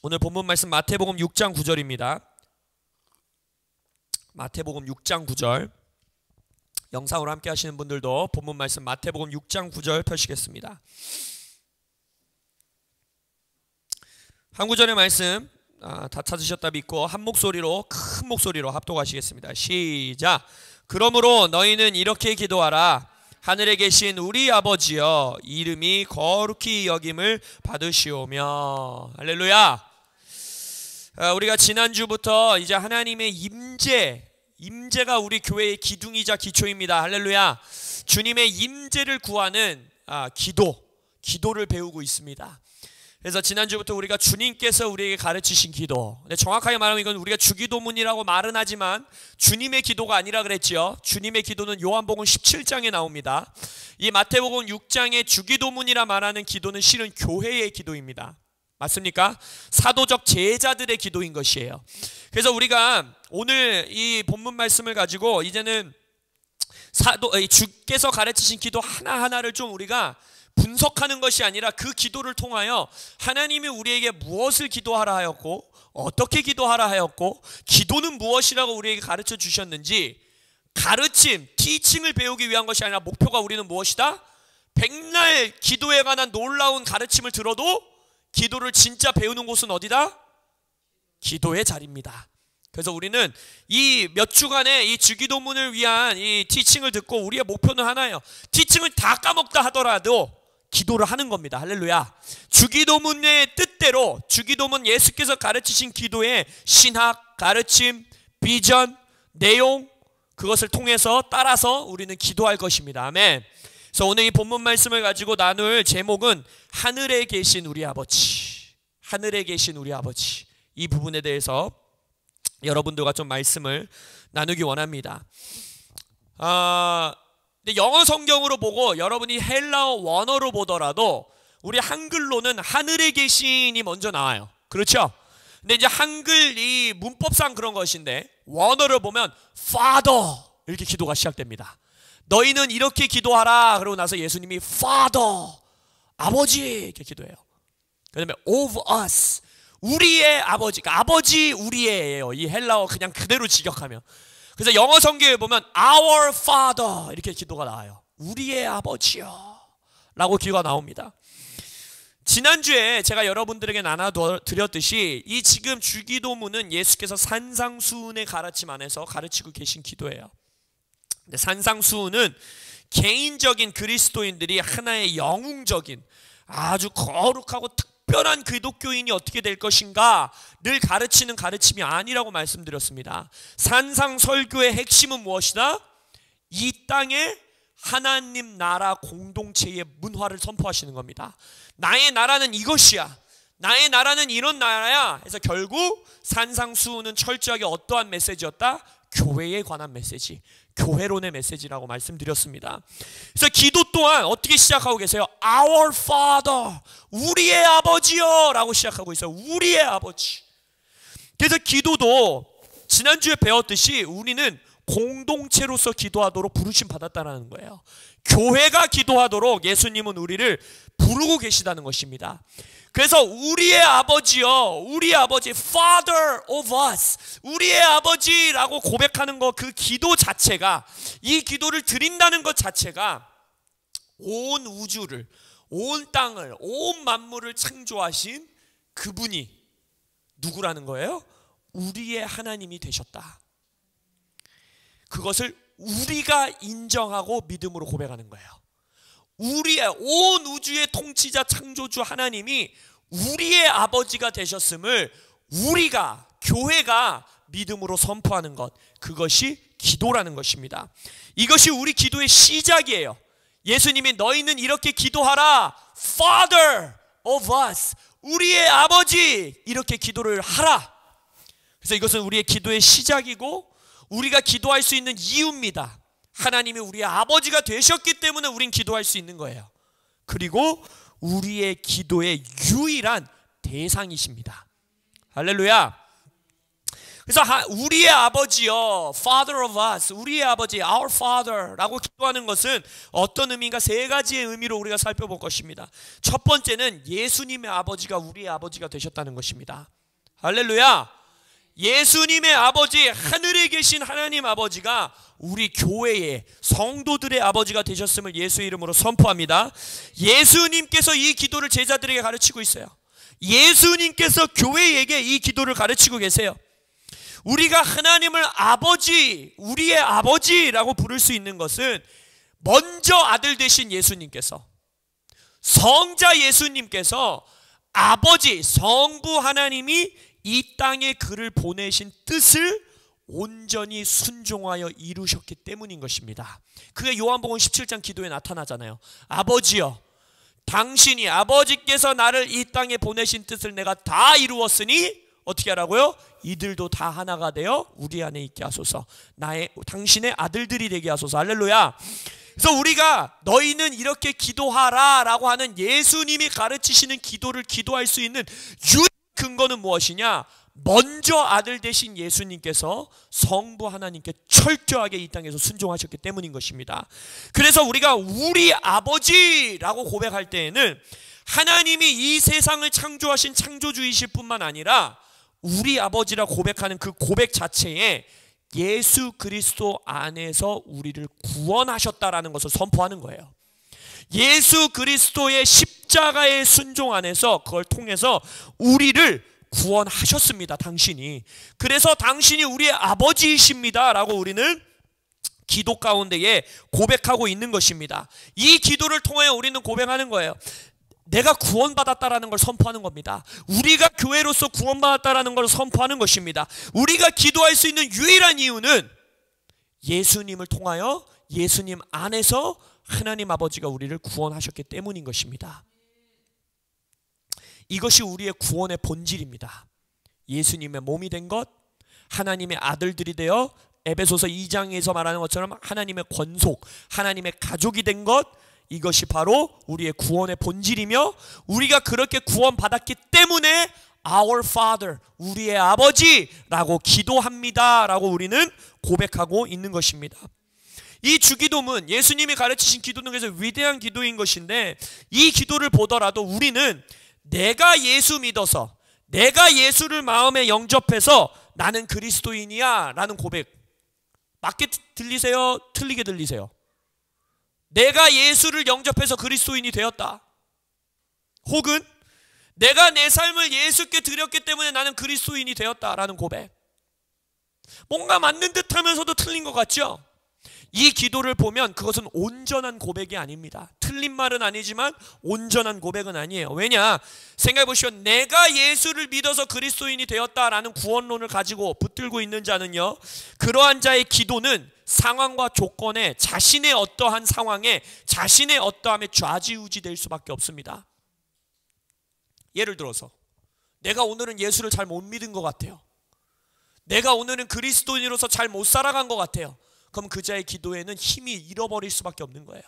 오늘 본문 말씀 마태복음 6장 9절입니다. 마태복음 6장 9절. 영상으로 함께 하시는 분들도 본문 말씀 마태복음 6장 9절 펴시겠습니다. 한 구절의 말씀 다 찾으셨다 믿고 한 목소리로, 큰 목소리로 합독하시겠습니다. 시작. 그러므로 너희는 이렇게 기도하라. 하늘에 계신 우리 아버지여, 이름이 거룩히 여김을 받으시오며. 할렐루야. 우리가 지난주부터 이제 하나님의 임재가 우리 교회의 기둥이자 기초입니다. 할렐루야. 주님의 임재를 구하는 기도를 배우고 있습니다. 그래서 지난주부터 우리가 주님께서 우리에게 가르치신 기도, 근데 정확하게 말하면 이건 우리가 주기도문이라고 말은 하지만 주님의 기도가 아니라 그랬죠. 주님의 기도는 요한복음 17장에 나옵니다. 이 마태복음 6장의 주기도문이라 말하는 기도는 실은 교회의 기도입니다. 맞습니까? 사도적 제자들의 기도인 것이에요. 그래서 우리가 오늘 이 본문 말씀을 가지고 이제는 주께서 가르치신 기도 하나하나를 좀 우리가 분석하는 것이 아니라 그 기도를 통하여 하나님이 우리에게 무엇을 기도하라 하였고, 어떻게 기도하라 하였고, 기도는 무엇이라고 우리에게 가르쳐 주셨는지, 가르침, 티칭을 배우기 위한 것이 아니라 목표가 우리는 무엇이다? 백날 기도에 관한 놀라운 가르침을 들어도 기도를 진짜 배우는 곳은 어디다? 기도의 자리입니다. 그래서 우리는 이 몇 주간의 이 주기도문을 위한 이 티칭을 듣고 우리의 목표는 하나예요. 티칭을 다 까먹다 하더라도 기도를 하는 겁니다. 할렐루야. 주기도문의 뜻대로, 주기도문 예수께서 가르치신 기도의 신학, 가르침, 비전, 내용, 그것을 통해서 따라서 우리는 기도할 것입니다. 아멘. 그래서 오늘 이 본문 말씀을 가지고 나눌 제목은 하늘에 계신 우리 아버지, 하늘에 계신 우리 아버지, 이 부분에 대해서 여러분들과 좀 말씀을 나누기 원합니다. 근데 영어 성경으로 보고 여러분이 헬라어 원어로 보더라도 우리 한글로는 하늘에 계신이 먼저 나와요. 그렇죠? 근데 이제 한글 이 문법상 그런 것인데 원어를 보면 Father 이렇게 기도가 시작됩니다. 너희는 이렇게 기도하라. 그러고 나서 예수님이 Father, 아버지 이렇게 기도해요. 그 다음에 of us, 우리의 아버지, 그러니까 아버지 우리의예요. 이 헬라어 그냥 그대로 직역하면. 그래서 영어 성경에 보면 Our Father 이렇게 기도가 나와요. 우리의 아버지요 라고 기도가 나옵니다. 지난주에 제가 여러분들에게 나눠드렸듯이 이 지금 주기도문은 예수께서 산상수훈의 가르침 안에서 가르치고 계신 기도예요. 근데 산상수훈은 개인적인 그리스도인들이 하나의 영웅적인 아주 거룩하고 특별한 기독교인이 어떻게 될 것인가를 가르치는 가르침이 아니라고 말씀드렸습니다. 산상설교의 핵심은 무엇이다? 이 땅에 하나님 나라 공동체의 문화를 선포하시는 겁니다. 나의 나라는 이것이야, 나의 나라는 이런 나라야. 그래서 결국 산상수훈은 철저하게 어떠한 메시지였다? 교회에 관한 메시지, 교회론의 메시지라고 말씀드렸습니다. 그래서 기도 또한 어떻게 시작하고 계세요? Our Father, 우리의 아버지요 라고 시작하고 있어요. 우리의 아버지. 그래서 기도도 지난주에 배웠듯이 우리는 공동체로서 기도하도록 부르심 받았다는 거예요. 교회가 기도하도록 예수님은 우리를 부르고 계시다는 것입니다. 그래서 우리의 아버지요, 우리 아버지, Father of us, 우리의 아버지라고 고백하는 것, 그 기도 자체가, 이 기도를 드린다는 것 자체가 온 우주를, 온 땅을, 온 만물을 창조하신 그분이 누구라는 거예요? 우리의 하나님이 되셨다. 그것을 우리가 인정하고 믿음으로 고백하는 거예요. 우리의 온 우주의 통치자 창조주 하나님이 우리의 아버지가 되셨음을 우리가, 교회가 믿음으로 선포하는 것, 그것이 기도라는 것입니다. 이것이 우리 기도의 시작이에요. 예수님이 너희는 이렇게 기도하라, Father of us, 우리의 아버지, 이렇게 기도를 하라. 그래서 이것은 우리의 기도의 시작이고 우리가 기도할 수 있는 이유입니다. 하나님이 우리의 아버지가 되셨기 때문에 우린 기도할 수 있는 거예요. 그리고 우리의 기도의 유일한 대상이십니다. 할렐루야. 그래서 우리의 아버지여, Father of us, 우리의 아버지, Our Father라고 기도하는 것은 어떤 의미인가? 세 가지의 의미로 우리가 살펴볼 것입니다. 첫 번째는 예수님의 아버지가 우리의 아버지가 되셨다는 것입니다. 할렐루야. 예수님의 아버지, 하늘에 계신 하나님 아버지가 우리 교회의 성도들의 아버지가 되셨음을 예수의 이름으로 선포합니다. 예수님께서 이 기도를 제자들에게 가르치고 있어요. 예수님께서 교회에게 이 기도를 가르치고 계세요. 우리가 하나님을 아버지, 우리의 아버지라고 부를 수 있는 것은 먼저 아들 되신 예수님께서, 성자 예수님께서 아버지, 성부 하나님이 이 땅에 그를 보내신 뜻을 온전히 순종하여 이루셨기 때문인 것입니다. 그게 요한복음 17장 기도에 나타나잖아요. 아버지여, 당신이, 아버지께서 나를 이 땅에 보내신 뜻을 내가 다 이루었으니 어떻게 하라고요? 이들도 다 하나가 되어 우리 안에 있게 하소서. 당신의 아들들이 되게 하소서. 할렐루야. 그래서 우리가 너희는 이렇게 기도하라 라고 하는 예수님이 가르치시는 기도를 기도할 수 있는 유일한 근거는 무엇이냐? 먼저 아들 되신 예수님께서 성부 하나님께 철저하게 이 땅에서 순종하셨기 때문인 것입니다. 그래서 우리가 우리 아버지라고 고백할 때에는 하나님이 이 세상을 창조하신 창조주이실 뿐만 아니라 우리 아버지라 고백하는 그 고백 자체에 예수 그리스도 안에서 우리를 구원하셨다라는 것을 선포하는 거예요. 예수 그리스도의 십자가의 순종 안에서 그걸 통해서 우리를 구원하셨습니다. 당신이. 그래서 당신이 우리의 아버지이십니다 라고 우리는 기도 가운데에 고백하고 있는 것입니다. 이 기도를 통하여 우리는 고백하는 거예요. 내가 구원받았다라는 걸 선포하는 겁니다. 우리가 교회로서 구원받았다라는 걸 선포하는 것입니다. 우리가 기도할 수 있는 유일한 이유는 예수님을 통하여 예수님 안에서 하나님 아버지가 우리를 구원하셨기 때문인 것입니다. 이것이 우리의 구원의 본질입니다. 예수님의 몸이 된 것, 하나님의 아들들이 되어 에베소서 2장에서 말하는 것처럼 하나님의 권속, 하나님의 가족이 된 것, 이것이 바로 우리의 구원의 본질이며 우리가 그렇게 구원받았기 때문에 Our Father, 우리의 아버지라고 기도합니다 라고 우리는 고백하고 있는 것입니다. 이 주기도문, 예수님이 가르치신 기도 중에서 위대한 기도인 것인데 이 기도를 보더라도 우리는 내가 예수 믿어서, 내가 예수를 마음에 영접해서 나는 그리스도인이야 라는 고백, 맞게 들리세요? 틀리게 들리세요? 내가 예수를 영접해서 그리스도인이 되었다. 혹은 내가 내 삶을 예수께 드렸기 때문에 나는 그리스도인이 되었다라는 고백. 뭔가 맞는 듯 하면서도 틀린 것 같죠? 이 기도를 보면 그것은 온전한 고백이 아닙니다. 틀린 말은 아니지만 온전한 고백은 아니에요. 왜냐? 생각해 보시오. 내가 예수를 믿어서 그리스도인이 되었다라는 구원론을 가지고 붙들고 있는 자는요, 그러한 자의 기도는 상황과 조건에, 자신의 어떠한 상황에, 자신의 어떠함에 좌지우지 될 수밖에 없습니다. 예를 들어서 내가 오늘은 예수를 잘 못 믿은 것 같아요. 내가 오늘은 그리스도인으로서 잘 못 살아간 것 같아요. 그럼 그 자의 기도에는 힘이 잃어버릴 수밖에 없는 거예요.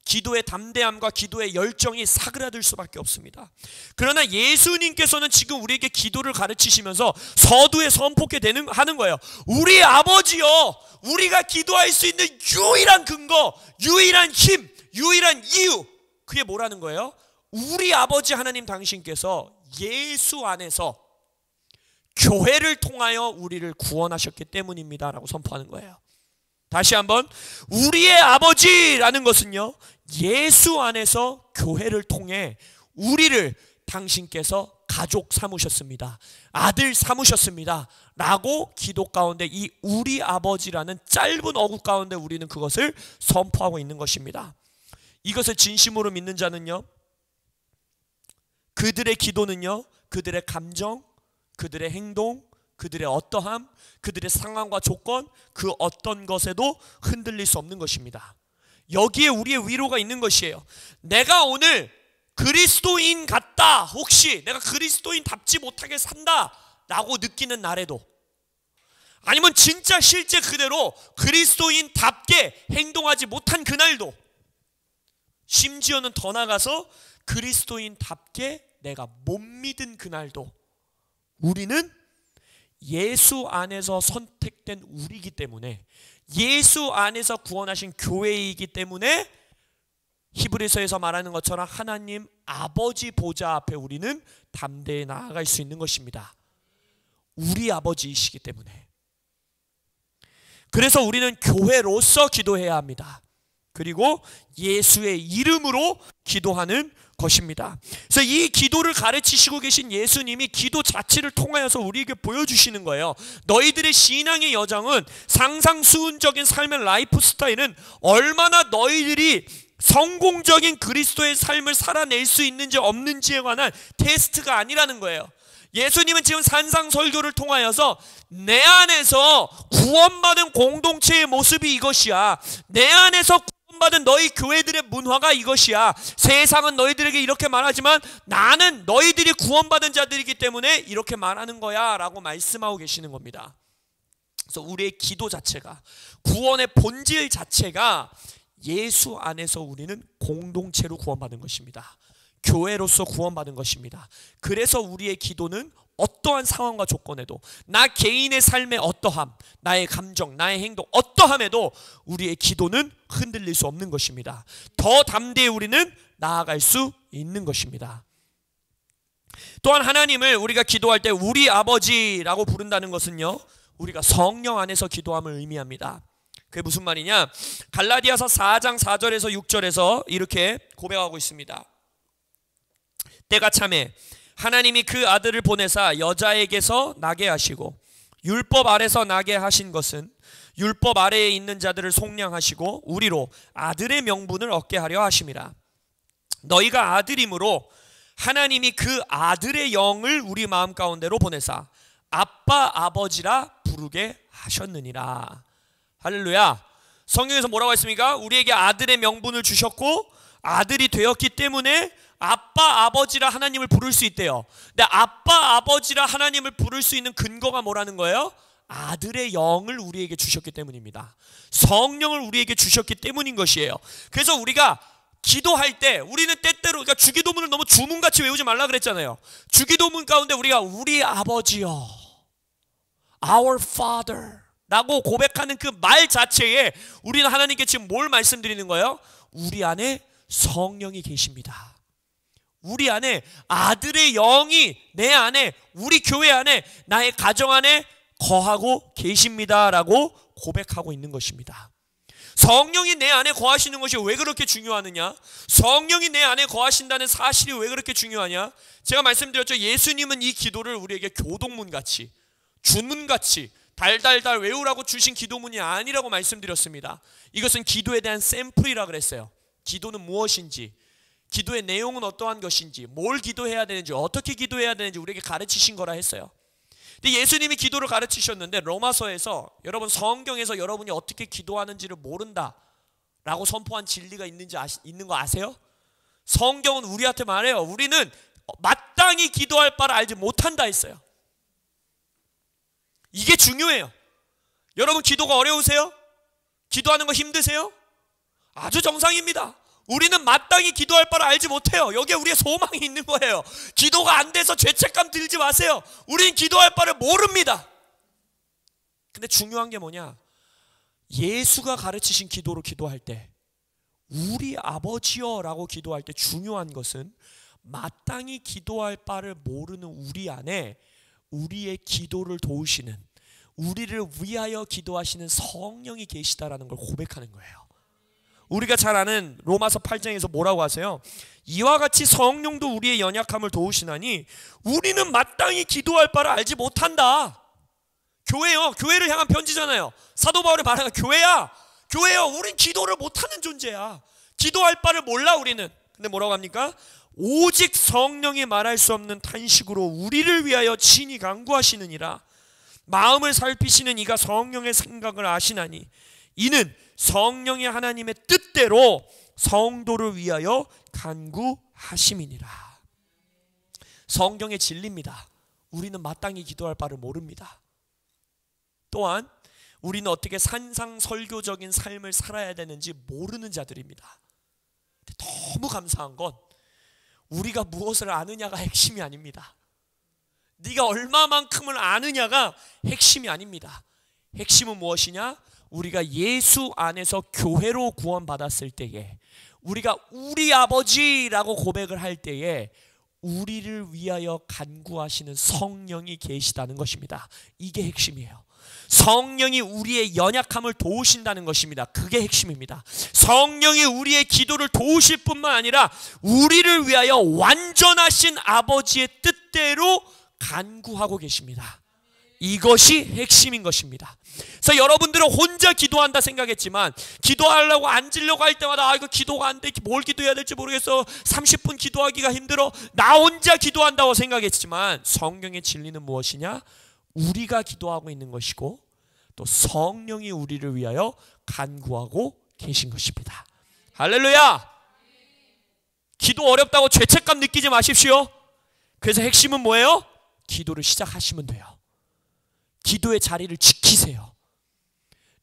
기도의 담대함과 기도의 열정이 사그라들 수밖에 없습니다. 그러나 예수님께서는 지금 우리에게 기도를 가르치시면서 서두에 선포케 하는 거예요. 우리 아버지여, 우리가 기도할 수 있는 유일한 근거, 유일한 힘, 유일한 이유, 그게 뭐라는 거예요? 우리 아버지 하나님 당신께서 예수 안에서 교회를 통하여 우리를 구원하셨기 때문입니다 라고 선포하는 거예요. 다시 한번, 우리의 아버지라는 것은요, 예수 안에서 교회를 통해 우리를 당신께서 가족 삼으셨습니다, 아들 삼으셨습니다 라고 기도 가운데 이 우리 아버지라는 짧은 어구 가운데 우리는 그것을 선포하고 있는 것입니다. 이것을 진심으로 믿는 자는요, 그들의 기도는요, 그들의 감정, 그들의 행동, 그들의 어떠함, 그들의 상황과 조건, 그 어떤 것에도 흔들릴 수 없는 것입니다. 여기에 우리의 위로가 있는 것이에요. 내가 오늘 그리스도인 같다, 혹시 내가 그리스도인답지 못하게 산다 라고 느끼는 날에도, 아니면 진짜 실제 그대로 그리스도인답게 행동하지 못한 그날도, 심지어는 더 나아가서 그리스도인답게 내가 못 믿은 그날도, 우리는 예수 안에서 선택된 우리이기 때문에, 예수 안에서 구원하신 교회이기 때문에 히브리서에서 말하는 것처럼 하나님 아버지 보좌 앞에 우리는 담대히 나아갈 수 있는 것입니다. 우리 아버지이시기 때문에. 그래서 우리는 교회로서 기도해야 합니다. 그리고 예수의 이름으로 기도하는 것입니다. 그래서 이 기도를 가르치시고 계신 예수님이 기도 자체를 통하여서 우리에게 보여주시는 거예요. 너희들의 신앙의 여정은, 상상수훈적인 삶의 라이프 스타일은 얼마나 너희들이 성공적인 그리스도의 삶을 살아낼 수 있는지 없는지에 관한 테스트가 아니라는 거예요. 예수님은 지금 산상설교를 통하여서 내 안에서 구원받은 공동체의 모습이 이것이야, 내 안에서 구원받은 너희 교회들의 문화가 이것이야, 세상은 너희들에게 이렇게 말하지만 나는 너희들이 구원받은 자들이기 때문에 이렇게 말하는 거야 라고 말씀하고 계시는 겁니다. 그래서 우리의 기도 자체가, 구원의 본질 자체가 예수 안에서 우리는 공동체로 구원받은 것입니다. 교회로서 구원받은 것입니다. 그래서 우리의 기도는 어떠한 상황과 조건에도, 나 개인의 삶의 어떠함, 나의 감정, 나의 행동 어떠함에도 우리의 기도는 흔들릴 수 없는 것입니다. 더 담대히 우리는 나아갈 수 있는 것입니다. 또한 하나님을 우리가 기도할 때 우리 아버지라고 부른다는 것은요, 우리가 성령 안에서 기도함을 의미합니다. 그게 무슨 말이냐? 갈라디아서 4장 4절에서 6절에서 이렇게 고백하고 있습니다. 때가 참에 하나님이 그 아들을 보내사 여자에게서 나게 하시고 율법 아래서 나게 하신 것은 율법 아래에 있는 자들을 속량하시고 우리로 아들의 명분을 얻게 하려 하심이라. 너희가 아들이므로 하나님이 그 아들의 영을 우리 마음 가운데로 보내사 아빠 아버지라 부르게 하셨느니라. 할렐루야. 성경에서 뭐라고 했습니까? 우리에게 아들의 명분을 주셨고 아들이 되었기 때문에 아빠 아버지라 하나님을 부를 수 있대요. 근데 아빠 아버지라 하나님을 부를 수 있는 근거가 뭐라는 거예요? 아들의 영을 우리에게 주셨기 때문입니다. 성령을 우리에게 주셨기 때문인 것이에요. 그래서 우리가 기도할 때 우리는 때때로, 그러니까 주기도문을 너무 주문같이 외우지 말라 그랬잖아요. 주기도문 가운데 우리가 우리 아버지여, Our Father 라고 고백하는 그 말 자체에 우리는 하나님께 지금 뭘 말씀드리는 거예요? 우리 안에 성령이 계십니다. 우리 안에 아들의 영이 내 안에, 우리 교회 안에, 나의 가정 안에 거하고 계십니다 라고 고백하고 있는 것입니다. 성령이 내 안에 거하시는 것이 왜 그렇게 중요하느냐? 성령이 내 안에 거하신다는 사실이 왜 그렇게 중요하냐? 제가 말씀드렸죠. 예수님은 이 기도를 우리에게 교동문같이, 주문같이 달달달 외우라고 주신 기도문이 아니라고 말씀드렸습니다. 이것은 기도에 대한 샘플이라 그랬어요. 기도는 무엇인지, 기도의 내용은 어떠한 것인지, 뭘 기도해야 되는지, 어떻게 기도해야 되는지 우리에게 가르치신 거라 했어요. 근데 예수님이 기도를 가르치셨는데 로마서에서, 여러분 성경에서 여러분이 어떻게 기도하는지를 모른다 라고 선포한 진리가 있는 거 아세요? 성경은 우리한테 말해요. 우리는 마땅히 기도할 바를 알지 못한다 했어요. 이게 중요해요. 여러분 기도가 어려우세요? 기도하는 거 힘드세요? 아주 정상입니다. 우리는 마땅히 기도할 바를 알지 못해요. 여기에 우리의 소망이 있는 거예요. 기도가 안 돼서 죄책감 들지 마세요. 우리는 기도할 바를 모릅니다. 근데 중요한 게 뭐냐? 예수가 가르치신 기도로 기도할 때, 우리 아버지여 라고 기도할 때 중요한 것은 마땅히 기도할 바를 모르는 우리 안에 우리의 기도를 도우시는, 우리를 위하여 기도하시는 성령이 계시다라는 걸 고백하는 거예요. 우리가 잘 아는 로마서 8장에서 뭐라고 하세요? 이와 같이 성령도 우리의 연약함을 도우시나니 우리는 마땅히 기도할 바를 알지 못한다. 교회요, 교회를 향한 편지잖아요. 사도 바울이 말하는 교회야, 교회요, 우린 기도를 못하는 존재야. 기도할 바를 몰라 우리는. 근데 뭐라고 합니까? 오직 성령이 말할 수 없는 탄식으로 우리를 위하여 친히 간구하시느니라. 마음을 살피시는 이가 성령의 생각을 아시나니 이는 성령이 하나님의 뜻대로 성도를 위하여 간구하심이니라. 성경의 진리입니다. 우리는 마땅히 기도할 바를 모릅니다. 또한 우리는 어떻게 산상설교적인 삶을 살아야 되는지 모르는 자들입니다. 너무 감사한 건 우리가 무엇을 아느냐가 핵심이 아닙니다. 네가 얼마만큼을 아느냐가 핵심이 아닙니다. 핵심은 무엇이냐? 우리가 예수 안에서 교회로 구원받았을 때에, 우리가 우리 아버지라고 고백을 할 때에 우리를 위하여 간구하시는 성령이 계시다는 것입니다. 이게 핵심이에요. 성령이 우리의 연약함을 도우신다는 것입니다. 그게 핵심입니다. 성령이 우리의 기도를 도우실 뿐만 아니라 우리를 위하여 완전하신 아버지의 뜻대로 간구하고 계십니다. 이것이 핵심인 것입니다. 그래서 여러분들은 혼자 기도한다 생각했지만, 기도하려고 앉으려고 할 때마다 이거 기도가 안 돼, 뭘 기도해야 될지 모르겠어, 30분 기도하기가 힘들어, 나 혼자 기도한다고 생각했지만, 성령의 진리는 무엇이냐? 우리가 기도하고 있는 것이고 또 성령이 우리를 위하여 간구하고 계신 것입니다. 할렐루야! 기도 어렵다고 죄책감 느끼지 마십시오. 그래서 핵심은 뭐예요? 기도를 시작하시면 돼요. 기도의 자리를 지키세요.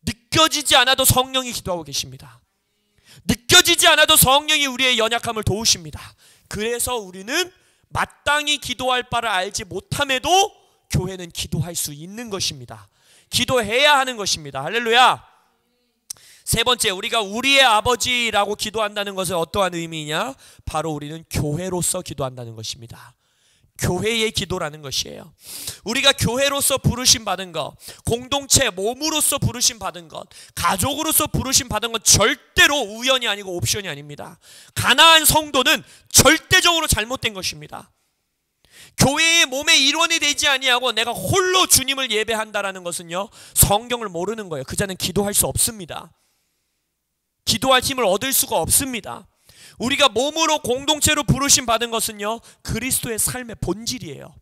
느껴지지 않아도 성령이 기도하고 계십니다. 느껴지지 않아도 성령이 우리의 연약함을 도우십니다. 그래서 우리는 마땅히 기도할 바를 알지 못함에도 교회는 기도할 수 있는 것입니다. 기도해야 하는 것입니다. 할렐루야. 세 번째, 우리가 우리의 아버지라고 기도한다는 것은 어떠한 의미냐? 바로 우리는 교회로서 기도한다는 것입니다. 교회의 기도라는 것이에요. 우리가 교회로서 부르심 받은 것, 공동체 몸으로서 부르심 받은 것, 가족으로서 부르심 받은 것 절대로 우연이 아니고 옵션이 아닙니다. 가나안 성도는 절대적으로 잘못된 것입니다. 교회의 몸의 일원이 되지 아니하고 내가 홀로 주님을 예배한다라는 것은요, 성경을 모르는 거예요. 그 자는 기도할 수 없습니다. 기도할 힘을 얻을 수가 없습니다. 우리가 몸으로 공동체로 부르심 받은 것은요, 그리스도의 삶의 본질이에요.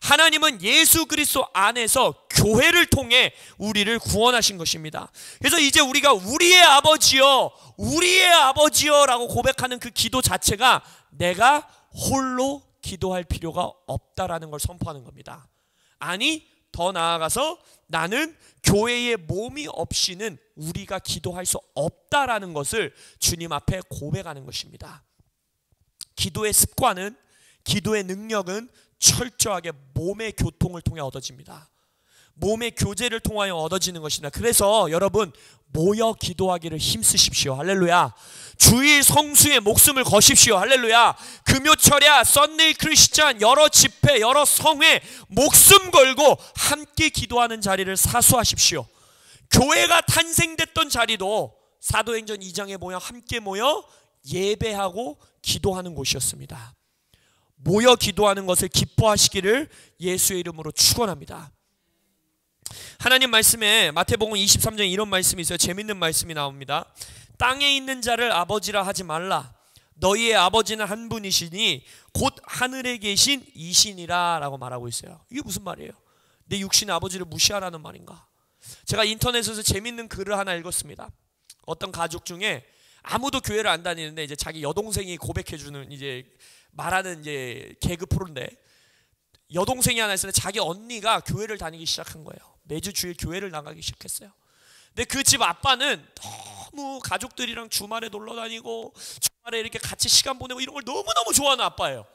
하나님은 예수 그리스도 안에서 교회를 통해 우리를 구원하신 것입니다. 그래서 이제 우리가 우리의 아버지여, 우리의 아버지여 라고 고백하는 그 기도 자체가 내가 홀로 기도할 필요가 없다라는 걸 선포하는 겁니다. 아니, 더 나아가서 나는 교회의 몸이 없이는 우리가 기도할 수 없다라는 것을 주님 앞에 고백하는 것입니다. 기도의 습관은, 기도의 능력은 철저하게 몸의 교통을 통해 얻어집니다. 몸의 교제를 통하여 얻어지는 것입니다. 그래서 여러분, 모여 기도하기를 힘쓰십시오. 할렐루야. 주일 성수의 목숨을 거십시오. 할렐루야. 금요철야, 썬데이 크리스찬, 여러 집회, 여러 성회 목숨 걸고 함께 기도하는 자리를 사수하십시오. 교회가 탄생됐던 자리도 사도행전 2장에 모여 함께 모여 예배하고 기도하는 곳이었습니다. 모여 기도하는 것을 기뻐하시기를 예수의 이름으로 축원합니다. 하나님 말씀에 마태복음 23장에 이런 말씀이 있어요. 재밌는 말씀이 나옵니다. 땅에 있는 자를 아버지라 하지 말라. 너희의 아버지는 한 분이시니 곧 하늘에 계신 이신이라 라고 말하고 있어요. 이게 무슨 말이에요? 내 육신의 아버지를 무시하라는 말인가? 제가 인터넷에서 재밌는 글을 하나 읽었습니다. 어떤 가족 중에 아무도 교회를 안 다니는데 이제 자기 여동생이 고백해주는 이제 말하는 이제 개그 프로인데, 여동생이 하나 있었는데 자기 언니가 교회를 다니기 시작한 거예요. 매주 주일 교회를 나가기 시작했어요. 근데 그 집 아빠는 너무 가족들이랑 주말에 놀러 다니고 주말에 이렇게 같이 시간 보내고 이런 걸 너무너무 좋아하는 아빠예요.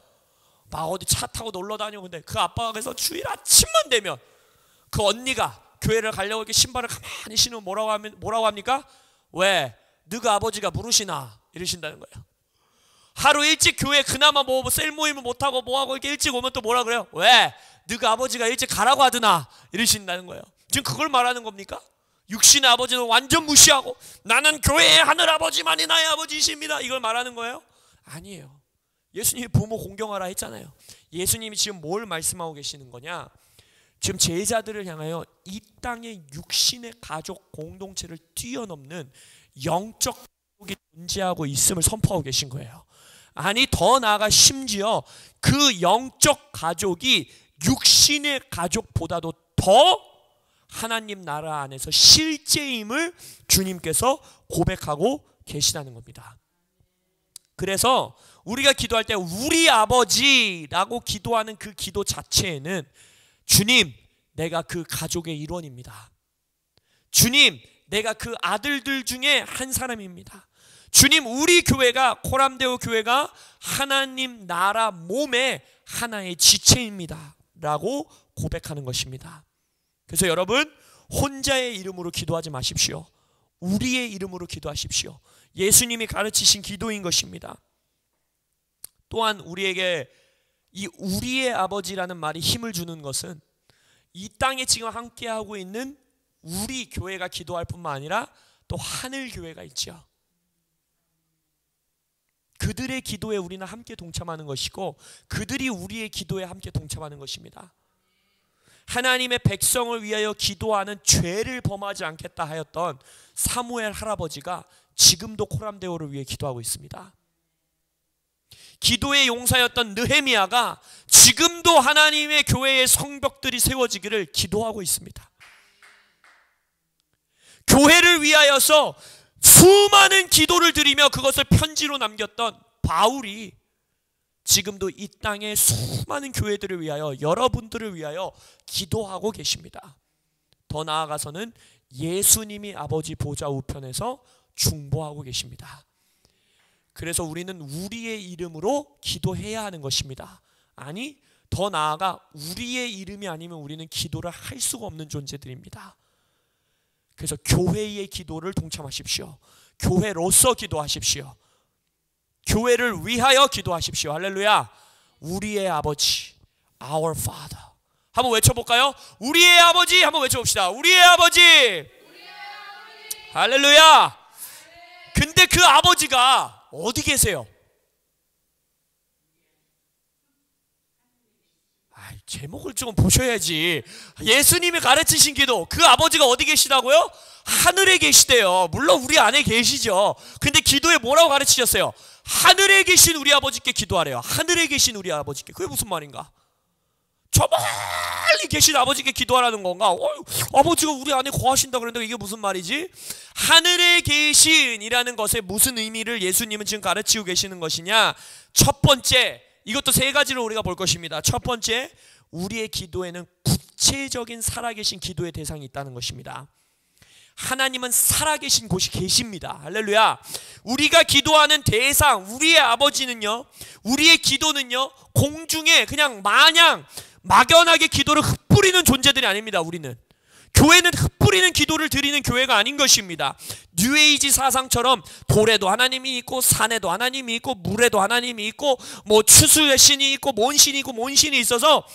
막 어디 차 타고 놀러 다니고. 근데 그 아빠가 그래서 주일 아침만 되면 그 언니가 교회를 가려고 이렇게 신발을 가만히 신으면 뭐라고 합니까? 왜? 너가 아버지가 부르시나? 이러신다는 거예요. 하루 일찍 교회 그나마 뭐 셀 모임을 못하고 뭐하고 이렇게 일찍 오면 또 뭐라 그래요? 왜? 너가 아버지가 일찍 가라고 하드나? 이러신다는 거예요. 지금 그걸 말하는 겁니까? 육신의 아버지는 완전 무시하고 나는 교회의 하늘아버지만이 나의 아버지이십니다, 이걸 말하는 거예요? 아니에요. 예수님이 부모 공경하라 했잖아요. 예수님이 지금 뭘 말씀하고 계시는 거냐? 지금 제자들을 향하여 이 땅의 육신의 가족 공동체를 뛰어넘는 영적 가족이 존재하고 있음을 선포하고 계신 거예요. 아니, 더 나아가 심지어 그 영적 가족이 육신의 가족보다도 더 하나님 나라 안에서 실제임을 주님께서 고백하고 계시다는 겁니다. 그래서 우리가 기도할 때 우리 아버지라고 기도하는 그 기도 자체에는 주님, 내가 그 가족의 일원입니다. 주님, 내가 그 아들들 중에 한 사람입니다. 주님, 우리 교회가, 코람데오 교회가 하나님 나라 몸의 하나의 지체입니다. 라고 고백하는 것입니다. 그래서 여러분, 혼자의 이름으로 기도하지 마십시오. 우리의 이름으로 기도하십시오. 예수님이 가르치신 기도인 것입니다. 또한 우리에게 이 우리의 아버지라는 말이 힘을 주는 것은 이 땅에 지금 함께하고 있는 우리 교회가 기도할 뿐만 아니라 또 하늘 교회가 있죠. 그들의 기도에 우리는 함께 동참하는 것이고 그들이 우리의 기도에 함께 동참하는 것입니다. 하나님의 백성을 위하여 기도하는 죄를 범하지 않겠다 하였던 사무엘 할아버지가 지금도 코람데오를 위해 기도하고 있습니다. 기도의 용사였던 느헤미야가 지금도 하나님의 교회의 성벽들이 세워지기를 기도하고 있습니다. 교회를 위하여서 수많은 기도를 드리며 그것을 편지로 남겼던 바울이 지금도 이 땅의 수많은 교회들을 위하여, 여러분들을 위하여 기도하고 계십니다. 더 나아가서는 예수님이 아버지 보좌 우편에서 중보하고 계십니다. 그래서 우리는 우리의 이름으로 기도해야 하는 것입니다. 아니, 더 나아가 우리의 이름이 아니면 우리는 기도를 할 수가 없는 존재들입니다. 그래서 교회의 기도를 동참하십시오. 교회로서 기도하십시오. 교회를 위하여 기도하십시오. 할렐루야. 우리의 아버지, Our Father. 한번 외쳐볼까요? 우리의 아버지 한번 외쳐봅시다. 우리의 아버지. 할렐루야. 근데 그 아버지가 어디 계세요? 제목을 조금 보셔야지. 예수님이 가르치신 기도, 그 아버지가 어디 계시다고요? 하늘에 계시대요. 물론 우리 안에 계시죠. 근데 기도에 뭐라고 가르치셨어요? 하늘에 계신 우리 아버지께 기도하래요. 하늘에 계신 우리 아버지께. 그게 무슨 말인가? 저 멀리 계신 아버지께 기도하라는 건가? 아버지가 우리 안에 거하신다 그랬는데 이게 무슨 말이지? 하늘에 계신이라는 것에 무슨 의미를 예수님은 지금 가르치고 계시는 것이냐? 첫 번째, 이것도 세 가지로 우리가 볼 것입니다. 첫 번째, 우리의 기도에는 구체적인 살아계신 기도의 대상이 있다는 것입니다. 하나님은 살아계신 곳이 계십니다. 할렐루야. 우리가 기도하는 대상, 우리의 아버지는요, 우리의 기도는요, 공중에 그냥 마냥 막연하게 기도를 흩뿌리는 존재들이 아닙니다. 우리는 교회는 흩뿌리는 기도를 드리는 교회가 아닌 것입니다. 뉴에이지 사상처럼 돌에도 하나님이 있고 산에도 하나님이 있고 물에도 하나님이 있고 뭐 추수의 신이 있고 뭔 신이 있고 뭔 신이 있어서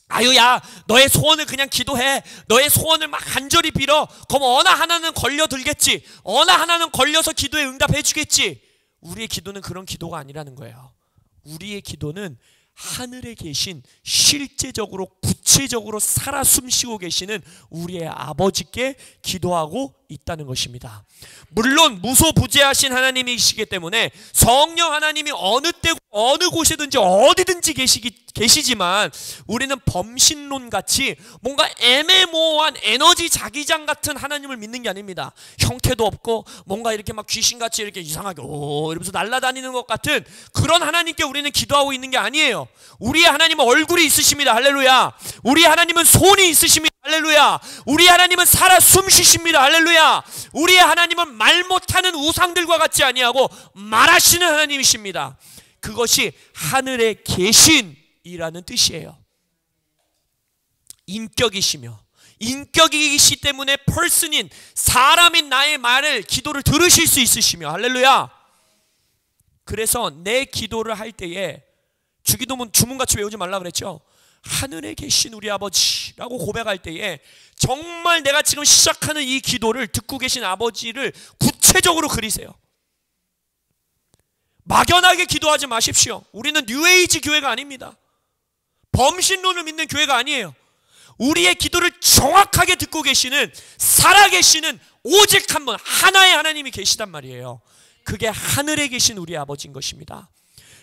아유야 너의 소원을 그냥 기도해. 너의 소원을 막 간절히 빌어. 그럼 어느 하나는 걸려들겠지. 어느 하나는 걸려서 기도에 응답해 주겠지. 우리의 기도는 그런 기도가 아니라는 거예요. 우리의 기도는 하늘에 계신 실제적으로 구체적으로 살아 숨쉬고 계시는 우리의 아버지께 기도하고 있다는 것입니다. 물론 무소부재하신 하나님이시기 때문에 성령 하나님이 어느 때 어느 곳이든지 어디든지 계시지만 우리는 범신론같이 뭔가 애매모호한 에너지 자기장 같은 하나님을 믿는 게 아닙니다. 형태도 없고 뭔가 이렇게 막 귀신같이 이렇게 이상하게 이러면서 날아다니는 것 같은 그런 하나님께 우리는 기도하고 있는 게 아니에요. 우리의 하나님은 얼굴이 있으십니다. 할렐루야. 우리 하나님은 손이 있으십니다. 할렐루야. 우리 하나님은 살아 숨쉬십니다. 할렐루야. 우리의 하나님은 말 못하는 우상들과 같지 아니하고 말하시는 하나님이십니다. 그것이 하늘에 계신이라는 뜻이에요. 인격이시며 인격이시 때문에 펄슨인 사람인 나의 말을 기도를 들으실 수 있으시며 할렐루야. 그래서 내 기도를 할 때에 주기도문 주문같이 외우지 말라 그랬죠. 하늘에 계신 우리 아버지라고 고백할 때에 정말 내가 지금 시작하는 이 기도를 듣고 계신 아버지를 구체적으로 그리세요. 막연하게 기도하지 마십시오. 우리는 뉴에이지 교회가 아닙니다. 범신론을 믿는 교회가 아니에요. 우리의 기도를 정확하게 듣고 계시는 살아계시는 오직 한 분 하나의 하나님이 계시단 말이에요. 그게 하늘에 계신 우리 아버지인 것입니다.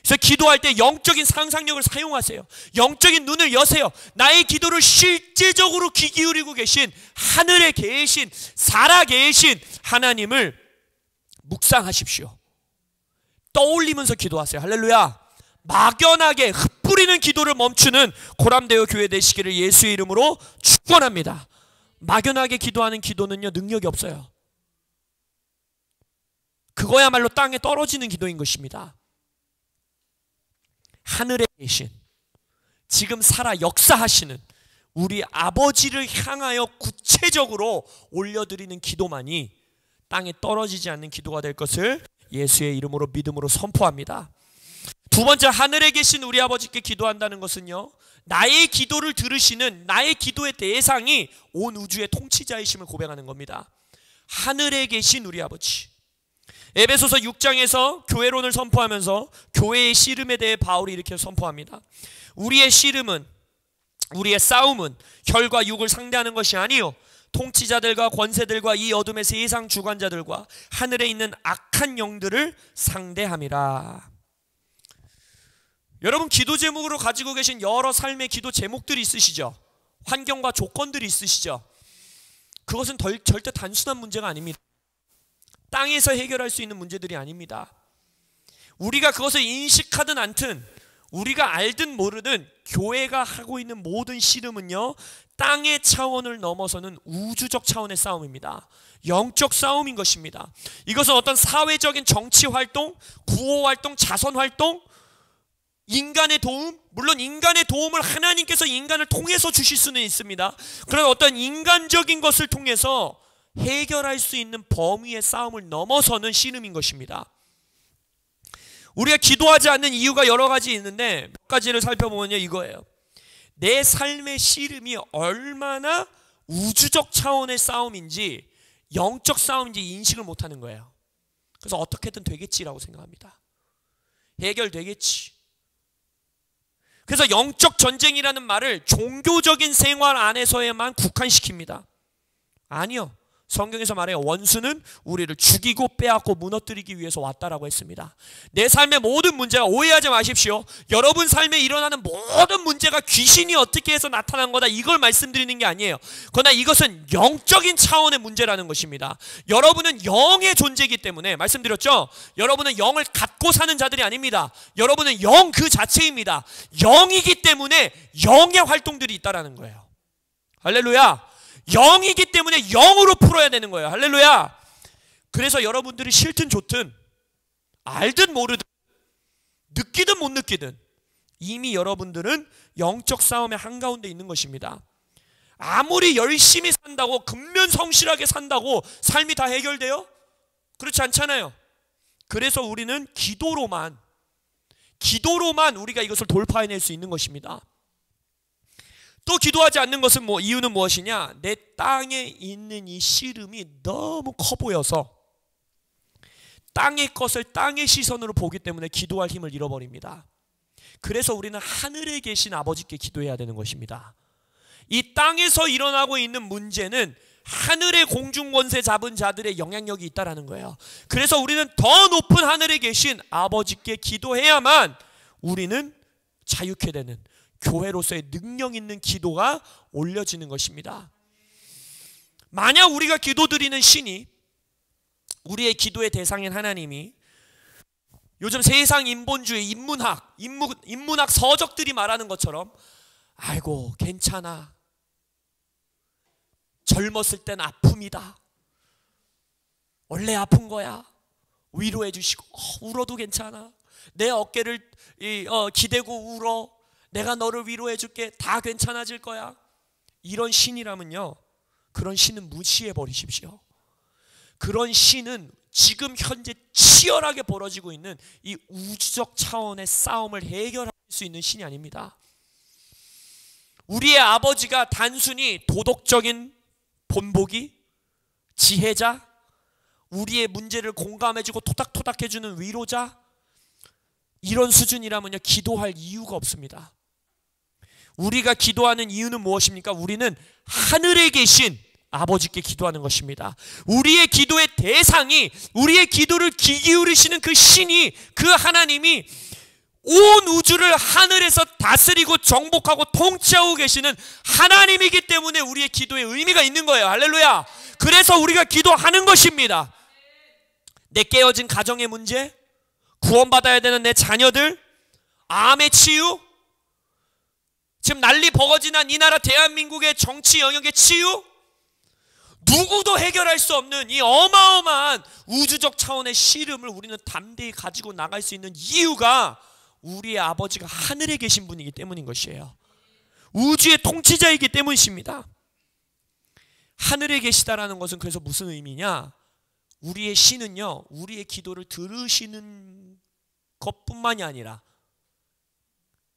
그래서 기도할 때 영적인 상상력을 사용하세요. 영적인 눈을 여세요. 나의 기도를 실제적으로 귀 기울이고 계신 하늘에 계신 살아계신 하나님을 묵상하십시오. 떠올리면서 기도하세요. 할렐루야. 막연하게 흩뿌리는 기도를 멈추는 고람데오 교회 되시기를 예수의 이름으로 축원합니다. 막연하게 기도하는 기도는요 능력이 없어요. 그거야말로 땅에 떨어지는 기도인 것입니다. 하늘에 계신 지금 살아 역사하시는 우리 아버지를 향하여 구체적으로 올려드리는 기도만이 땅에 떨어지지 않는 기도가 될 것을 예수의 이름으로 믿음으로 선포합니다. 두 번째, 하늘에 계신 우리 아버지께 기도한다는 것은요, 나의 기도를 들으시는 나의 기도의 대상이 온 우주의 통치자이심을 고백하는 겁니다. 하늘에 계신 우리 아버지. 에베소서 6장에서 교회론을 선포하면서 교회의 씨름에 대해 바울이 이렇게 선포합니다. 우리의 씨름은, 우리의 싸움은 혈과 육을 상대하는 것이 아니요 통치자들과 권세들과 이 어둠의 세상 주관자들과 하늘에 있는 악한 영들을 상대함이라. 여러분, 기도 제목으로 가지고 계신 여러 삶의 기도 제목들이 있으시죠? 환경과 조건들이 있으시죠? 그것은 절대 단순한 문제가 아닙니다. 땅에서 해결할 수 있는 문제들이 아닙니다. 우리가 그것을 인식하든 않든, 우리가 알든 모르든 교회가 하고 있는 모든 씨름은요, 땅의 차원을 넘어서는 우주적 차원의 싸움입니다. 영적 싸움인 것입니다. 이것은 어떤 사회적인 정치 활동, 구호 활동, 자선 활동, 인간의 도움, 물론 인간의 도움을 하나님께서 인간을 통해서 주실 수는 있습니다. 그러나 어떤 인간적인 것을 통해서 해결할 수 있는 범위의 싸움을 넘어서는 씨름인 것입니다. 우리가 기도하지 않는 이유가 여러 가지 있는데 몇 가지를 살펴보면요, 이거예요. 내 삶의 씨름이 얼마나 우주적 차원의 싸움인지, 영적 싸움인지 인식을 못하는 거예요. 그래서 어떻게든 되겠지라고 생각합니다. 해결되겠지. 그래서 영적 전쟁이라는 말을 종교적인 생활 안에서에만 국한시킵니다. 아니요. 성경에서 말해요. 원수는 우리를 죽이고 빼앗고 무너뜨리기 위해서 왔다라고 했습니다. 내 삶의 모든 문제가, 오해하지 마십시오, 여러분 삶에 일어나는 모든 문제가 귀신이 어떻게 해서 나타난 거다, 이걸 말씀드리는 게 아니에요. 그러나 이것은 영적인 차원의 문제라는 것입니다. 여러분은 영의 존재이기 때문에, 말씀드렸죠? 여러분은 영을 갖고 사는 자들이 아닙니다. 여러분은 영 그 자체입니다. 영이기 때문에 영의 활동들이 있다라는 거예요. 할렐루야. 영이기 때문에 영으로 풀어야 되는 거예요. 할렐루야. 그래서 여러분들이 싫든 좋든, 알든 모르든, 느끼든 못 느끼든 이미 여러분들은 영적 싸움의 한가운데 있는 것입니다. 아무리 열심히 산다고, 근면성실하게 산다고 삶이 다 해결돼요? 그렇지 않잖아요. 그래서 우리는 기도로만 우리가 이것을 돌파해낼 수 있는 것입니다. 또 기도하지 않는 것은 이유는 무엇이냐? 내 땅에 있는 이 씨름이 너무 커 보여서 땅의 것을 땅의 시선으로 보기 때문에 기도할 힘을 잃어버립니다. 그래서 우리는 하늘에 계신 아버지께 기도해야 되는 것입니다. 이 땅에서 일어나고 있는 문제는 하늘의 공중권세 잡은 자들의 영향력이 있다는 거예요. 그래서 우리는 더 높은 하늘에 계신 아버지께 기도해야만 우리는 자유케 되는, 교회로서의 능력 있는 기도가 올려지는 것입니다. 만약 우리가 기도드리는 신이, 우리의 기도의 대상인 하나님이 요즘 세상 인본주의, 인문학 서적들이 말하는 것처럼, 아이고 괜찮아, 젊었을 땐 아픔이다, 원래 아픈 거야, 위로해 주시고, 울어도 괜찮아, 내 어깨를 기대고 울어, 내가 너를 위로해 줄게, 다 괜찮아질 거야, 이런 신이라면요, 그런 신은 무시해 버리십시오. 그런 신은 지금 현재 치열하게 벌어지고 있는 이 우주적 차원의 싸움을 해결할 수 있는 신이 아닙니다. 우리의 아버지가 단순히 도덕적인 본보기, 지혜자, 우리의 문제를 공감해주고 토닥토닥 해주는 위로자, 이런 수준이라면요, 기도할 이유가 없습니다. 우리가 기도하는 이유는 무엇입니까? 우리는 하늘에 계신 아버지께 기도하는 것입니다. 우리의 기도의 대상이, 우리의 기도를 귀 기울이시는 그 신이, 그 하나님이 온 우주를 하늘에서 다스리고 정복하고 통치하고 계시는 하나님이기 때문에 우리의 기도에 의미가 있는 거예요. 할렐루야. 그래서 우리가 기도하는 것입니다. 내 깨어진 가정의 문제, 구원받아야 되는 내 자녀들, 암의 치유, 지금 난리 버거지난 이 나라 대한민국의 정치 영역의 치유, 누구도 해결할 수 없는 이 어마어마한 우주적 차원의 씨름을 우리는 담대히 가지고 나갈 수 있는 이유가 우리의 아버지가 하늘에 계신 분이기 때문인 것이에요. 우주의 통치자이기 때문이십니다. 하늘에 계시다라는 것은 그래서 무슨 의미냐? 우리의 신은요, 우리의 기도를 들으시는 것뿐만이 아니라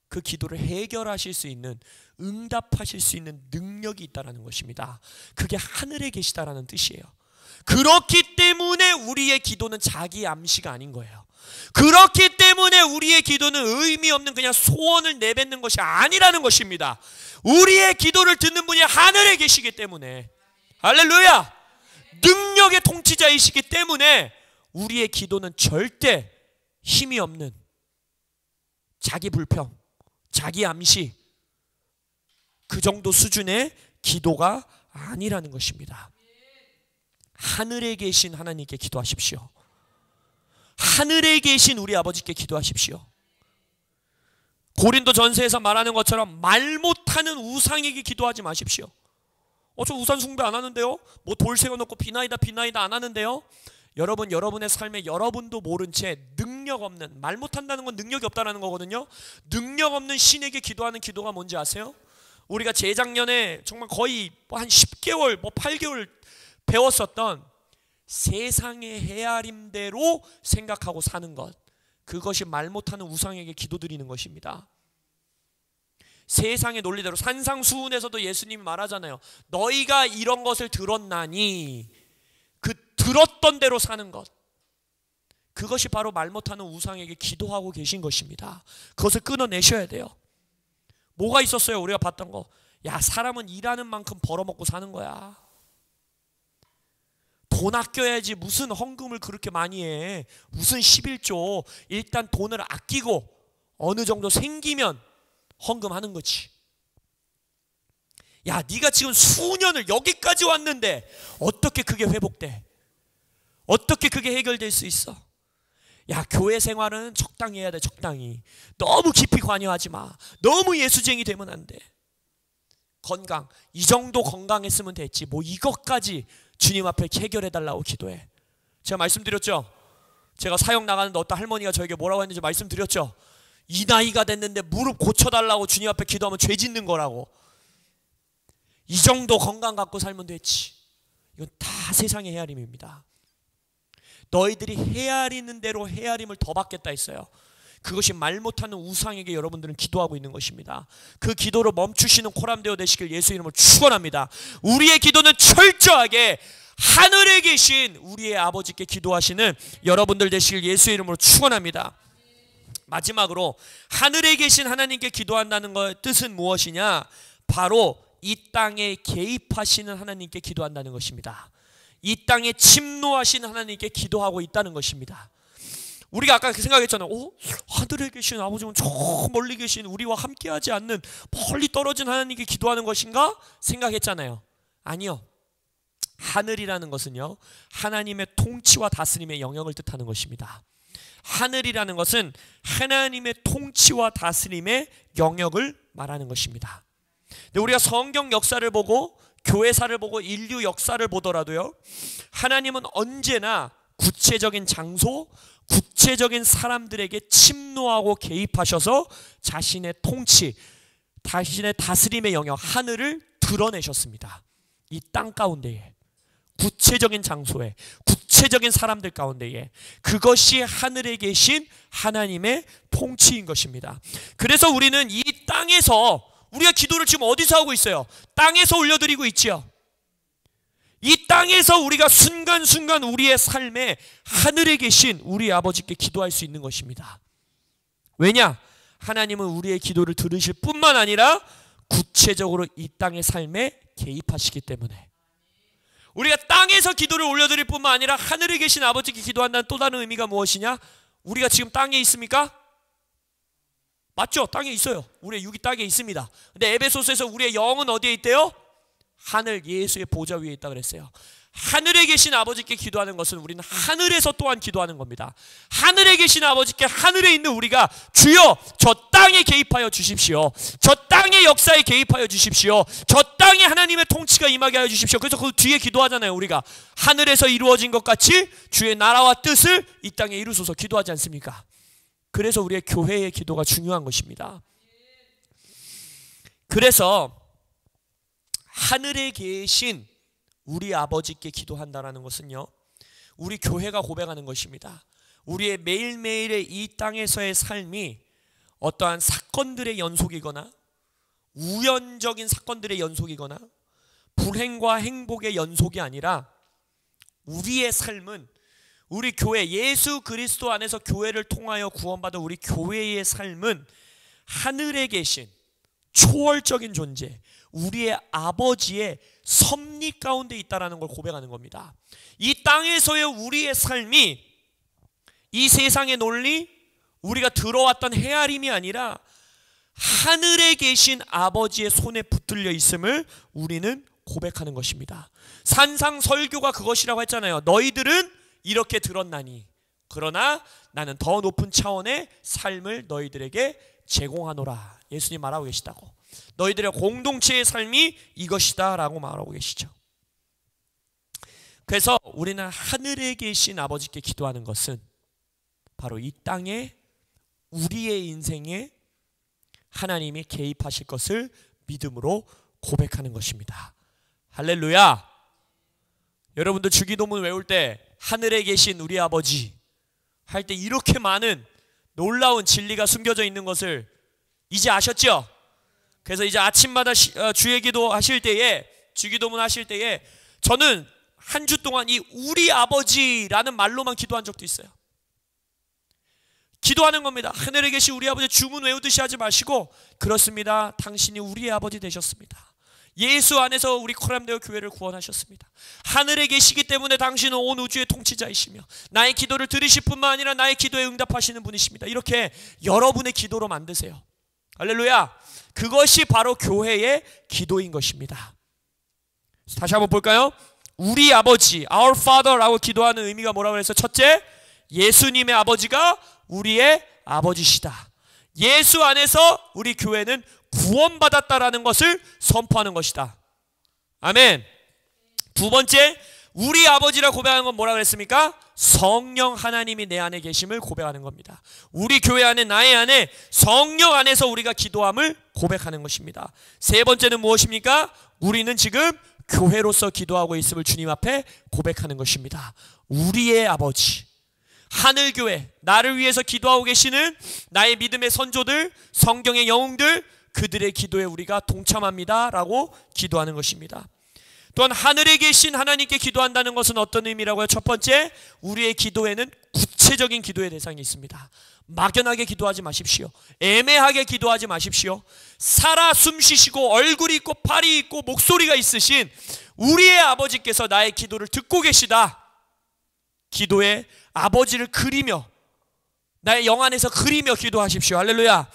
그 기도를 해결하실 수 있는, 응답하실 수 있는 능력이 있다는 것입니다. 그게 하늘에 계시다라는 뜻이에요. 그렇기 때문에 우리의 기도는 자기 암시가 아닌 거예요. 그렇기 때문에 우리의 기도는 의미 없는 그냥 소원을 내뱉는 것이 아니라는 것입니다. 우리의 기도를 듣는 분이 하늘에 계시기 때문에, 할렐루야! 능력의 통치자이시기 때문에 우리의 기도는 절대 힘이 없는 자기 불평, 자기 암시, 그 정도 수준의 기도가 아니라는 것입니다. 하늘에 계신 하나님께 기도하십시오. 하늘에 계신 우리 아버지께 기도하십시오. 고린도 전서에서 말하는 것처럼 말 못하는 우상에게 기도하지 마십시오. 저 우상 숭배 안 하는데요? 뭐 돌 세워놓고 비나이다 안 하는데요? 여러분, 여러분의 삶에 여러분도 모른 채 능력 없는, 말 못한다는 건 능력이 없다는 거거든요. 능력 없는 신에게 기도하는 기도가 뭔지 아세요? 우리가 재작년에 정말 거의 한 10개월, 8개월 배웠었던 세상의 헤아림대로 생각하고 사는 것, 그것이 말 못하는 우상에게 기도드리는 것입니다. 세상의 논리대로, 산상수훈에서도 예수님이 말하잖아요. 너희가 이런 것을 들었나니, 그 들었던 대로 사는 것, 그것이 바로 말 못하는 우상에게 기도하고 계신 것입니다. 그것을 끊어내셔야 돼요. 뭐가 있었어요? 우리가 봤던 거, 야, 사람은 일하는 만큼 벌어먹고 사는 거야. 돈 아껴야지 무슨 헌금을 그렇게 많이 해, 무슨 11조. 일단 돈을 아끼고 어느 정도 생기면 헌금하는 거지. 야, 네가 지금 수년을 여기까지 왔는데 어떻게 그게 회복돼? 어떻게 그게 해결될 수 있어? 야, 교회 생활은 적당히 해야 돼. 적당히. 너무 깊이 관여하지 마. 너무 예수쟁이 되면 안 돼. 건강, 이 정도 건강했으면 됐지, 뭐 이것까지 주님 앞에 해결해 달라고 기도해. 제가 말씀드렸죠? 제가 사역 나가는데 어떤 할머니가 저에게 뭐라고 했는지 말씀드렸죠? 이 나이가 됐는데 무릎 고쳐달라고 주님 앞에 기도하면 죄 짓는 거라고. 이 정도 건강 갖고 살면 됐지. 이건 다 세상의 헤아림입니다. 너희들이 헤아리는 대로 헤아림을 더 받겠다 했어요. 그것이 말 못하는 우상에게 여러분들은 기도하고 있는 것입니다. 그 기도로 멈추시는 코람데오 되시길 예수 이름으로 축원합니다. 우리의 기도는 철저하게 하늘에 계신 우리의 아버지께 기도하시는 여러분들 되시길 예수 이름으로 축원합니다. 마지막으로 하늘에 계신 하나님께 기도한다는 것의 뜻은 무엇이냐? 바로 이 땅에 개입하시는 하나님께 기도한다는 것입니다. 이 땅에 침노하시는 하나님께 기도하고 있다는 것입니다. 우리가 아까 생각했잖아요. 하늘에 계신 아버지는 저 멀리 계신 우리와 함께하지 않는 멀리 떨어진 하나님께 기도하는 것인가? 생각했잖아요. 아니요. 하늘이라는 것은요, 하나님의 통치와 다스림의 영역을 뜻하는 것입니다. 하늘이라는 것은 하나님의 통치와 다스림의 영역을 말하는 것입니다. 근데 우리가 성경 역사를 보고 교회사를 보고 인류 역사를 보더라도요, 하나님은 언제나 구체적인 장소, 구체적인 사람들에게 침노하고 개입하셔서 자신의 통치, 자신의 다스림의 영역, 하늘을 드러내셨습니다. 이 땅 가운데에, 구체적인 장소에, 구체적인 사람들 가운데에, 그것이 하늘에 계신 하나님의 통치인 것입니다. 그래서 우리는 이 땅에서, 우리가 기도를 지금 어디서 하고 있어요? 땅에서 올려드리고 있지요. 이 땅에서 우리가 순간순간 우리의 삶에 하늘에 계신 우리 아버지께 기도할 수 있는 것입니다. 왜냐? 하나님은 우리의 기도를 들으실 뿐만 아니라 구체적으로 이 땅의 삶에 개입하시기 때문에, 우리가 땅에서 기도를 올려드릴 뿐만 아니라 하늘에 계신 아버지께 기도한다는 또 다른 의미가 무엇이냐? 우리가 지금 땅에 있습니까? 맞죠? 땅에 있어요. 우리의 육이 땅에 있습니다. 근데 에베소서에서 우리의 영은 어디에 있대요? 하늘 예수의 보좌 위에 있다 그랬어요. 하늘에 계신 아버지께 기도하는 것은 우리는 하늘에서 또한 기도하는 겁니다. 하늘에 계신 아버지께 하늘에 있는 우리가 주여 저 땅에 개입하여 주십시오. 저 땅의 역사에 개입하여 주십시오. 저 땅에 하나님의 통치가 임하게 하여 주십시오. 그래서 그 뒤에 기도하잖아요. 우리가 하늘에서 이루어진 것 같이 주의 나라와 뜻을 이 땅에 이루소서 기도하지 않습니까? 그래서 우리의 교회의 기도가 중요한 것입니다. 그래서 하늘에 계신 우리 아버지께 기도한다라는 것은요, 우리 교회가 고백하는 것입니다. 우리의 매일매일의 이 땅에서의 삶이 어떠한 사건들의 연속이거나 우연적인 사건들의 연속이거나 불행과 행복의 연속이 아니라 우리의 삶은 우리 교회, 예수 그리스도 안에서 교회를 통하여 구원받은 우리 교회의 삶은 하늘에 계신 초월적인 존재, 우리의 아버지의 섭리 가운데 있다라는 걸 고백하는 겁니다. 이 땅에서의 우리의 삶이 이 세상의 논리, 우리가 들어왔던 헤아림이 아니라 하늘에 계신 아버지의 손에 붙들려 있음을 우리는 고백하는 것입니다. 산상설교가 그것이라고 했잖아요. 너희들은 이렇게 들었나니 그러나 나는 더 높은 차원의 삶을 너희들에게 제공하노라. 예수님 말하고 계시다고. 너희들의 공동체의 삶이 이것이다 라고 말하고 계시죠. 그래서 우리는 하늘에 계신 아버지께 기도하는 것은 바로 이 땅에 우리의 인생에 하나님이 개입하실 것을 믿음으로 고백하는 것입니다. 할렐루야. 여러분들 주기도문 외울 때 하늘에 계신 우리 아버지 할 때 이렇게 많은 놀라운 진리가 숨겨져 있는 것을 이제 아셨죠? 그래서 이제 아침마다 주의 기도 하실 때에, 주기도문 하실 때에 저는 한 주 동안 이 우리 아버지라는 말로만 기도한 적도 있어요. 기도하는 겁니다. 하늘에 계신 우리 아버지, 주문 외우듯이 하지 마시고, 그렇습니다. 당신이 우리의 아버지 되셨습니다. 예수 안에서 우리 코람데오 교회를 구원하셨습니다. 하늘에 계시기 때문에 당신은 온 우주의 통치자이시며 나의 기도를 들으실 뿐만 아니라 나의 기도에 응답하시는 분이십니다. 이렇게 여러분의 기도로 만드세요. 할렐루야. 그것이 바로 교회의 기도인 것입니다. 다시 한번 볼까요? 우리 아버지, Our Father라고 기도하는 의미가 뭐라고 해서, 첫째, 예수님의 아버지가 우리의 아버지시다. 예수 안에서 우리 교회는 구원받았다라는 것을 선포하는 것이다. 아멘. 두 번째, 우리 아버지라 고백하는 건 뭐라 그랬습니까? 성령 하나님이 내 안에 계심을 고백하는 겁니다. 우리 교회 안에, 나의 안에 성령 안에서 우리가 기도함을 고백하는 것입니다. 세 번째는 무엇입니까? 우리는 지금 교회로서 기도하고 있음을 주님 앞에 고백하는 것입니다. 우리의 아버지, 하늘교회, 나를 위해서 기도하고 계시는 나의 믿음의 선조들, 성경의 영웅들, 그들의 기도에 우리가 동참합니다 라고 기도하는 것입니다. 또한 하늘에 계신 하나님께 기도한다는 것은 어떤 의미라고요? 첫 번째, 우리의 기도에는 구체적인 기도의 대상이 있습니다. 막연하게 기도하지 마십시오. 애매하게 기도하지 마십시오. 살아 숨쉬시고 얼굴이 있고 팔이 있고 목소리가 있으신 우리의 아버지께서 나의 기도를 듣고 계시다. 기도에 아버지를 그리며, 나의 영 안에서 그리며 기도하십시오. 할렐루야.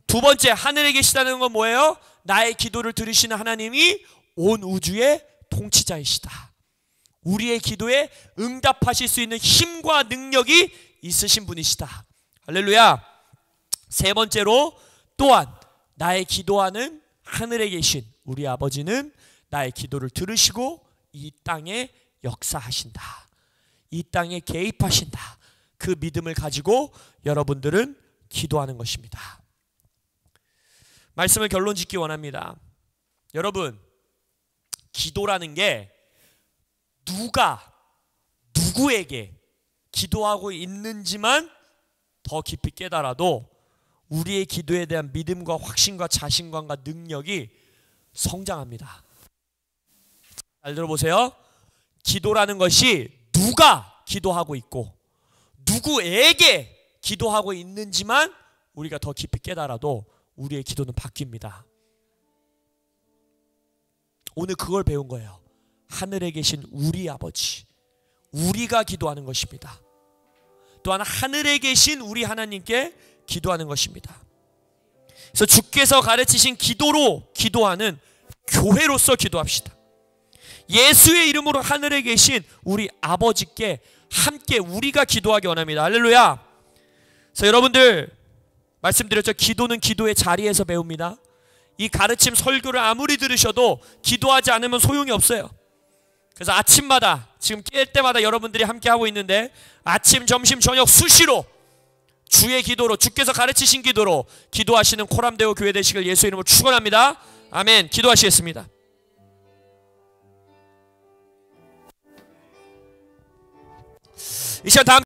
두 번째, 하늘에 계시다는 건 뭐예요? 나의 기도를 들으시는 하나님이 온 우주의 통치자이시다. 우리의 기도에 응답하실 수 있는 힘과 능력이 있으신 분이시다. 할렐루야. 세 번째로, 또한 나의 기도하는 하늘에 계신 우리 아버지는 나의 기도를 들으시고 이 땅에 역사하신다. 이 땅에 개입하신다. 그 믿음을 가지고 여러분들은 기도하는 것입니다. 말씀을 결론 짓기 원합니다. 여러분, 기도라는 게 누구에게 기도하고 있는지만 더 깊이 깨달아도 우리의 기도에 대한 믿음과 확신과 자신감과 능력이 성장합니다. 잘 들어보세요. 기도라는 것이 누가 기도하고 있고 누구에게 기도하고 있는지만 우리가 더 깊이 깨달아도 우리의 기도는 바뀝니다. 오늘 그걸 배운 거예요. 하늘에 계신 우리 아버지, 우리가 기도하는 것입니다. 또한 하늘에 계신 우리 하나님께 기도하는 것입니다. 그래서 주께서 가르치신 기도로 기도하는 교회로서 기도합시다. 예수의 이름으로 하늘에 계신 우리 아버지께 함께 우리가 기도하기 원합니다. 할렐루야. 그래서 여러분들 말씀드렸죠. 기도는 기도의 자리에서 배웁니다. 이 가르침 설교를 아무리 들으셔도 기도하지 않으면 소용이 없어요. 그래서 아침마다, 지금 깰 때마다 여러분들이 함께 하고 있는데 아침, 점심, 저녁 수시로 주의 기도로, 주께서 가르치신 기도로 기도하시는 코람데오 교회 되시길 예수 이름으로 축원합니다. 아멘. 기도하시겠습니다. 이 시간 다음